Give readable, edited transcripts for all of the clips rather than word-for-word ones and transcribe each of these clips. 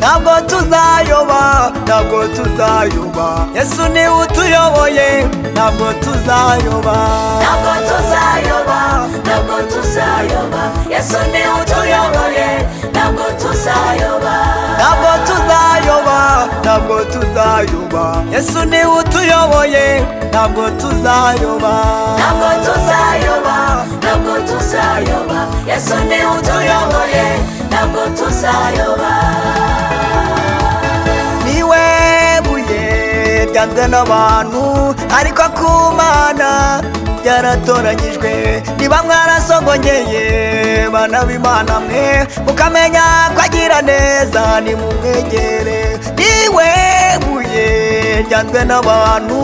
ntabwo tuzayoba, ntabwo tuzayoba. Yesu ni utuyoboye, ntabwo tuzayoba, ntabwo tuzayoba, ntabwo tuzayoba. Yesu ni utuyoboye, ntabwo tuzayoba, ntabwo tuzayoba, ntabwo tuzayoba. Yesu ni utuyoboye, ntabwo tuzayoba, ntabwo tuzayoba, ntabwo tuzayoba. Yesu ni utuyoboye, ntabwo tuzayoba. niwe buye ryanzwe n'abantu, ariko ku Mana ryaratoranyijwe. niba mwarasogongeye bana b'Imana mwe, mukamenya ko agira neza, nimumwegere. niwe buye ryanzwe n'abantu,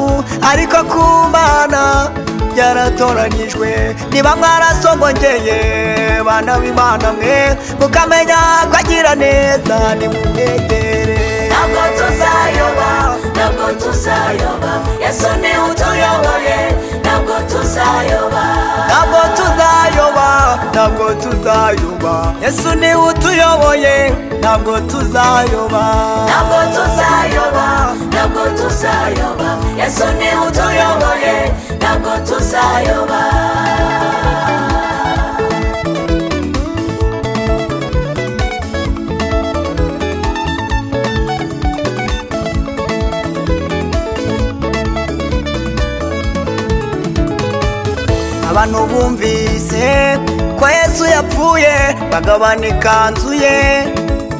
ariko ku Mana ryaratoranyijwe. niba mwarasogongeye bana b'Imana mwe, mukamenya ko agira neza, nimumwegere. ntabwo tuzayoba, ntabwo tuzayoba. Yesu ni utuyoboye, ntabwo tuzayoba, ntabwo tuzayoba, ntabwo tuzayoba. Yesu ni utuyoboye, ntabwo tuzayoba, ntabwo tuzayoba, ntabwo tuzayoba. Yesu ni utuyoboye, ntabwo tuzayoba. abantu bumvise ko Yesu yapfuye, bagabana ikanzu ye.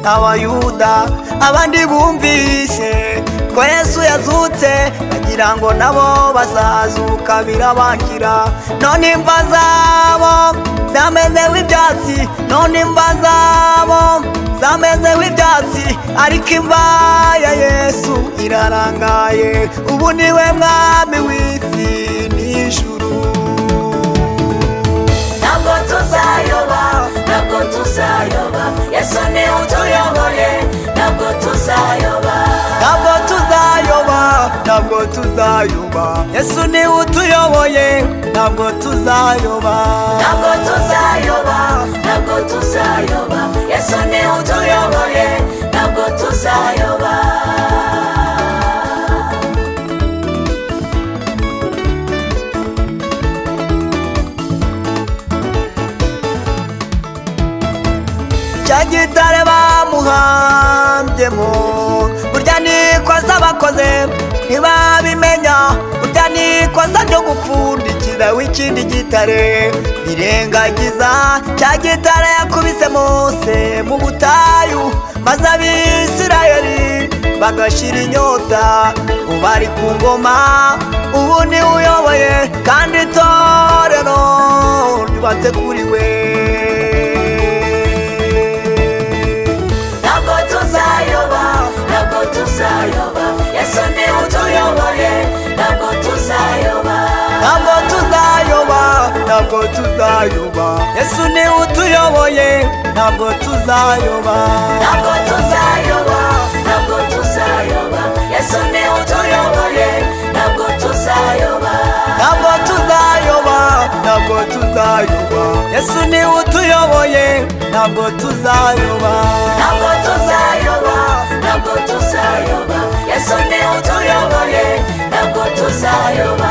Abayuda abandi bumvise ko Yesu yazutse, bagira ngo nabo bazazuka, birabangira. none imva zabo zamezeho ibyatsi, none imva zabo zamezeho ibyatsi, ariko imva ya Yesu irarangaye. ubu niwe mwami w'isi n'ijuru. ntabwo tuzayoba, ntabwo tuzayoba. Yesu ni utuyoboye, ntabwo tuzayoba, ntabwo tuzayoba, ntabwo tuzayoba. Yesu ni utuyoboye, ntabwo tuzayoba, ntabwo tuzayoba, ntabwo tuzayoba. Yesu ni utuyoboye, ntabwo tuzayoba. cya gitare bamuhambyemo, burya ni ikosa bakoze ntibabimenya. burya ni ikosa ryo gupfundikiza w'ikindi gitare, birengagiza cya gitare yakubise Mose mu butayu, maze Abisirayeli bagashira inyota. ubu ari ku ngoma, ubu ni uyoboye, kandi itorero ryubatse kuri we. ntabwo tuzayoba, ntabwo tuzayoba. Yesu ni utuyoboye, ntabwo tuzayoba, ntabwo tuzayoba, ntabwo tuzayoba. Yesu ni utuyoboye, ntabwo tuzayoba, ntabwo tuzayoba, ntabwo tuzayoba. Yesu ni utuyoboye, ntabwo tuzayoba, ntabwo tuzayoba, ntabwo tuzayoba. Yesu ni utuyoboye, ntabwo tuzayoba, ntabwo tuzayoba, ntabwo tuzayoba. Yesu ni utuyoboye, ntabwo tuzayoba.